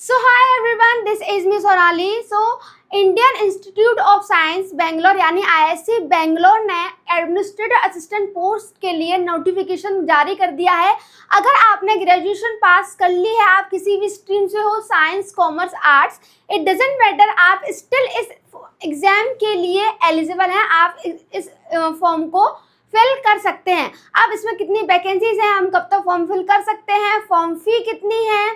So hi everyone, this is Miss Sonali. So Indian institute of science Bangalore यानी IISc Bangalore ने administrative assistant post के लिए notification जारी कर दिया है। अगर आपने ग्रेजुएशन पास कर ली है, आप किसी भी स्ट्रीम से हो, science, commerce, arts, it doesn't matter, आप स्टिल इस एग्जाम के लिए एलिजिबल हैं। आप इस फॉर्म को फिल कर सकते हैं। अब इसमें कितनी वैकेंसीज हैं, हम कब तक फॉर्म फिल कर सकते हैं, फॉर्म फी कितनी है,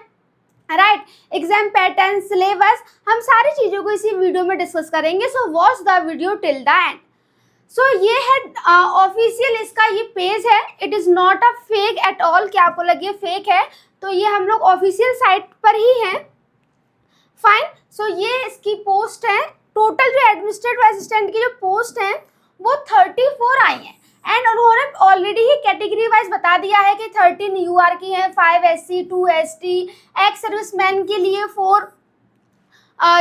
राइट, एग्जाम पैटर्न, सिलेबस, हम सारी चीज़ों को इसी वीडियो में डिस्कस करेंगे। So watch the video till the end. So ये है ऑफिशियल इसका ये पेज है। It is not a fake at all कि आपको लगे फेक है, तो ये हम लोग ऑफिशियल साइट पर ही हैं। फाइन। सो ये इसकी पोस्ट है। टोटल जो एडमिनिस्ट्रेटिव असिस्टेंट की जो पोस्ट है वो 34 आई हैं एंड उन्होंने ऑलरेडी ही कैटेगरी वाइज बता दिया है कि 13 UR की हैं, 5 SC, 2 ST, एक्स सर्विसमैन के लिए 4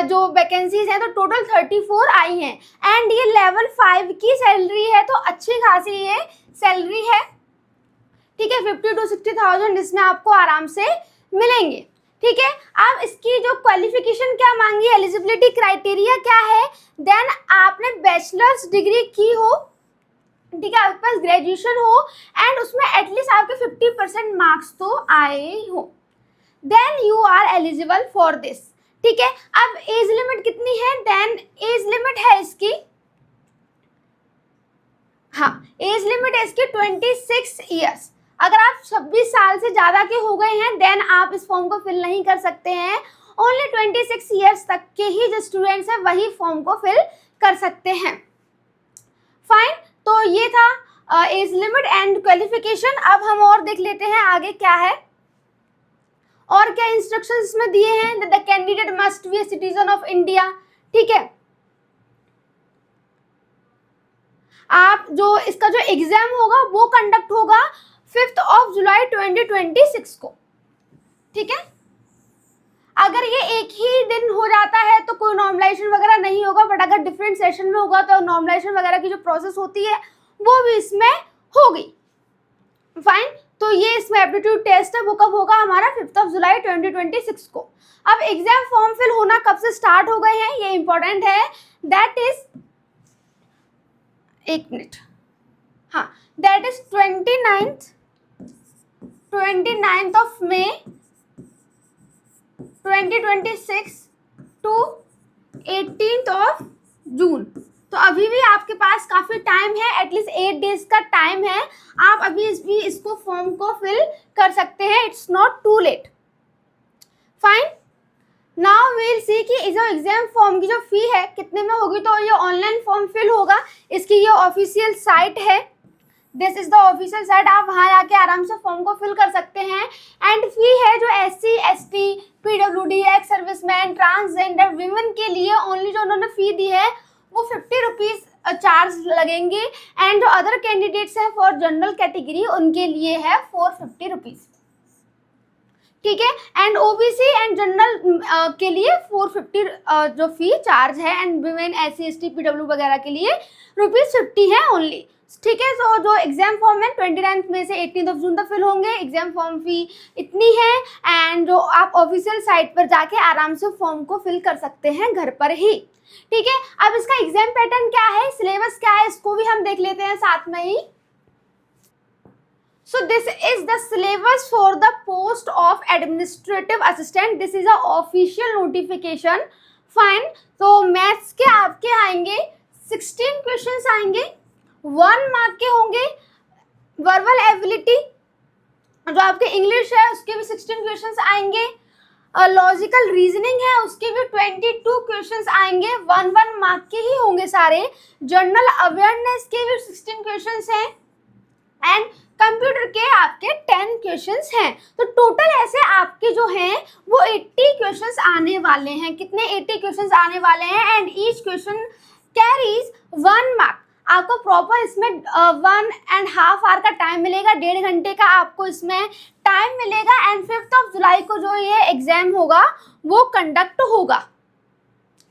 जो वैकेंसीज हैं, तो टोटल 34 आई हैं एंड ये लेवल 5 की सैलरी है, तो अच्छी खासी ये सैलरी है। ठीक है, 50 to 60,000 इसमें आपको आराम से मिलेंगे। ठीक है, अब इसकी जो क्वालिफिकेशन क्या मांगी, एलिजिबिलिटी क्राइटेरिया क्या है, देन आपने बैचलर्स डिग्री की हो, ठीक है, आपके पास ग्रेजुएशन हो एंड उसमें एटलीस्ट आपके 50% मार्क्स तो आए हो, then you are eligible for this. ठीक है, अब एज लिमिट कितनी है, देन एज लिमिट है इसकी, हाँ, एज लिमिट है इसकी 26 ईयर्स। अगर आप 26 साल से ज़्यादा के हो गए हैं देन आप इस फॉर्म को फिल नहीं कर सकते हैं। ओनली 26 ईयर्स तक के ही जो स्टूडेंट्स हैं वही फॉर्म को फिल कर सकते हैं। फाइन, तो ये था एज लिमिट एंड क्वालिफिकेशन। अब हम और देख लेते हैं आगे क्या है और क्या इंस्ट्रक्शंस इसमें दिए हैं। The candidate must be a citizen of India. ठीक है, आप जो इसका जो एग्जाम होगा वो कंडक्ट होगा 5 जुलाई 2026 को। ठीक है, अगर ये एक ही दिन हो जाता है तो कोई नॉर्मलाइजेशन वगैरह नहीं होगा, बट अगर डिफरेंट सेशन में होगा तो नॉर्मलाइजेशन वगैरह की जो प्रोसेस होती है वो भी इसमें होगी। फाइन, तो ये इसमें एप्टीट्यूड टेस्ट है, वो कब होगा हमारा 5 जुलाई 2026 को। अब एग्जाम फॉर्म फिल होना कब से स्टार्ट हो गए हैं ये इंपॉर्टेंट है, दैट इज, एक मिनट, हाँ, that is 29th of May 2026 to 18th of June. तो अभी भी आपके पास काफ़ी टाइम है, एटलीस्ट 8 डेज का टाइम है। आप अभी भी इसको फॉर्म को फिल कर सकते हैं, it's not too late. Fine, now we will see कि जो एग्जाम फॉर्म की जो फी है कितने में होगी। तो ये ऑनलाइन फॉर्म फिल होगा, इसकी ये ऑफिशियल साइट है, this is the official site, आप वहाँ जाके आराम से फॉर्म को फिल कर सकते हैं। एंड फी है जो SC, ST, PWD, ex serviceman, transgender, women के लिए ओनली जो उन्होंने फी दी है वो 50 रुपीज़ चार्ज लगेंगे एंड जो अदर कैंडिडेट्स हैं फॉर जनरल कैटेगरी उनके लिए है 450 रुपीज़। ठीक है, एंड OBC एंड जनरल के लिए 450 जो फी चार्ज है and women, SC, ST, PW वगैरह के लिए ₹50 है ओनली। ठीक है, तो जो एग्जाम फॉर्म है 29 मई से 18 जून तक फिल होंगे। एग्जाम फॉर्म फी इतनी है एंड जो आप ऑफिशियल साइट पर जाके आराम से फॉर्म को फिल कर सकते हैं घर पर ही। ठीक है, अब इसका एग्जाम पैटर्न क्या है, सिलेबस क्या है, इसको भी हम देख लेते हैं साथ में ही। So this is the syllabus for the post of administrative assistant. This is a official notification. Fine. तो मैथ्स के आपके आएंगे 16 क्वेश्चंस आएंगे, 1 मार्क के होंगे। वर्बल एबिलिटी जो आपके इंग्लिश है उसके भी 16 क्वेश्चंस आएंगे। लॉजिकल रीजनिंग है उसके भी 22 क्वेश्चंस आएंगे, 1 मार्क के ही होंगे सारे। जनरल अवेयरनेस के भी 16 क्वेश्चंस हैं एंड कंप्यूटर के आपके 10 क्वेश्चंस हैं। तो टोटल ऐसे आपके जो हैं वो 80 क्वेश्चंस आने वाले हैं। कितने? 80 क्वेश्चंस आने वाले हैं and each question carries 1 mark. आपको प्रॉपर इसमें 1.5 आवर का टाइम मिलेगा, 1.5 घंटे का आपको इसमें टाइम मिलेगा एंड 5 जुलाई को जो ये एग्जाम होगा वो कंडक्ट होगा।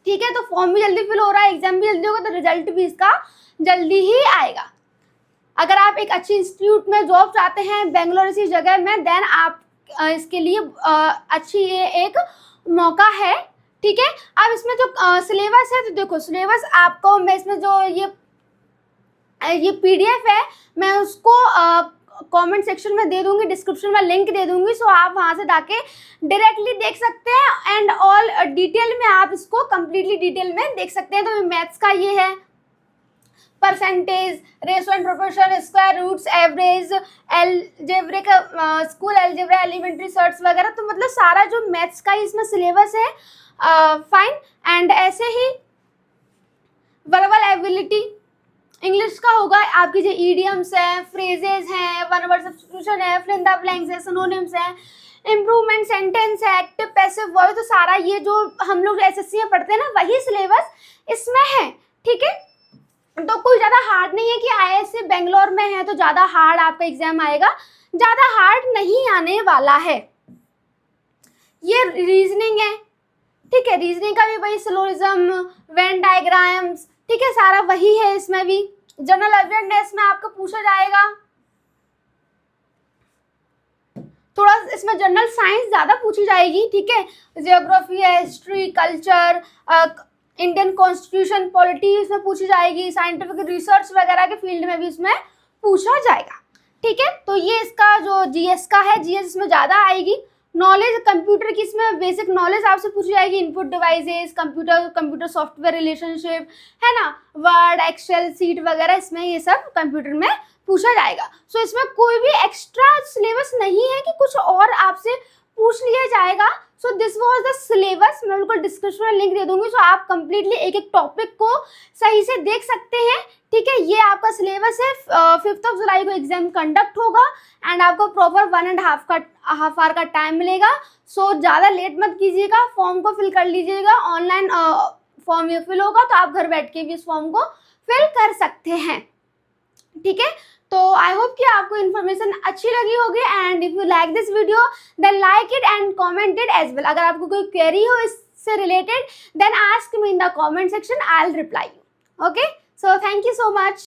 ठीक है, तो फॉर्म भी जल्दी फिल हो रहा है, एग्जाम भी जल्दी होगा, तो रिजल्ट भी इसका जल्दी ही आएगा। अगर आप एक अच्छी इंस्टीट्यूट में जॉब चाहते हैं बेंगलोर इसी जगह में, देन आप इसके लिए अच्छी ये एक मौका है, ठीक है। अब इसमें जो सिलेबस है, तो देखो सिलेबस आपको मैं इसमें जो ये PDF है मैं उसको कमेंट सेक्शन में दे दूंगी, डिस्क्रिप्शन में लिंक दे दूंगी, सो आप वहां से जाके डायरेक्टली देख सकते हैं एंड ऑल डिटेल में आप इसको कंप्लीटली डिटेल में देख सकते हैं। तो मैथ्स का ये है, percentage, ratio and proportion, square roots, average, algebraic, school algebra, elementary surds वगैरह, तो मतलब सारा जो मैथ्स का इसमें सिलेबस है फाइन। एंड ऐसे ही वर्बल एबिलिटी इंग्लिश का होगा, आपकी जो ईडियम्स है, फ्रेजेस हैं, वन वर्ड सब्स्टिट्यूशन है, फिल इन द ब्लैंक्स है, सिनोनिम्स है, इम्प्रूवमेंट, सेंटेंस है, एक्टिव पैसिव वॉइस, तो सारा ये जो हम लोग SSC में पढ़ते हैं ना वही सिलेबस इसमें है, ठीक है। तो कोई ज़्यादा हार्ड नहीं है कि IISc बेंगलोर में है तो ज़्यादा हार्ड आपका एग्जाम आएगा, ज़्यादा हार्ड नहीं आने वाला है। ये रीजनिंग है, ठीक है, रीजनिंग का भी वही सिलोजिज्म, वेन डायग्राम्स, ठीक है, सारा वही है। इसमें भी जनरल अवेयरनेस में आपको पूछा जाएगा, थोड़ा इसमें जनरल साइंस ज़्यादा पूछी जाएगी, ठीक है। जियोग्राफी है, history, culture, Indian constitution, polity इसमें पूछी जाएगी, साइंटिफिक रिसर्च वगैरह के फील्ड में भी इसमें पूछा जाएगा, ठीक है। तो ये इसका जो GS का है, GS इसमें ज़्यादा आएगी। नॉलेज कंप्यूटर की, इसमें बेसिक नॉलेज आपसे पूछी जाएगी, input devices, computer software relationship है ना, वर्ड, एक्सेल, सीट वगैरह, इसमें ये सब कंप्यूटर में पूछा जाएगा। सो इसमें कोई भी एक्स्ट्रा सिलेबस नहीं है कि कुछ और आपसे पूछ लिया जाएगा। So this was the syllabus, मैं बिल्कुल डिस्क्रिप्शन में लिंक दे दूंगी, सो आप कंप्लीटली एक एक टॉपिक को सही से देख सकते हैं, ठीक है। ये आपका सिलेबस है, 5 जुलाई को एग्जाम कंडक्ट होगा एंड आपको प्रॉपर 1.5 आवर का टाइम मिलेगा। सो ज़्यादा लेट मत कीजिएगा, फॉर्म को फिल कर लीजिएगा, ऑनलाइन फॉर्म ये फिल होगा तो आप घर बैठ के भी इस फॉर्म को फिल कर सकते हैं, ठीक है। तो आई होप कि आपको इन्फॉर्मेशन अच्छी लगी होगी and if you like this video then like it and comment it as well. अगर आपको कोई क्वेरी हो इससे related then ask me in the comment section, I will reply you, okay. So thank you so much.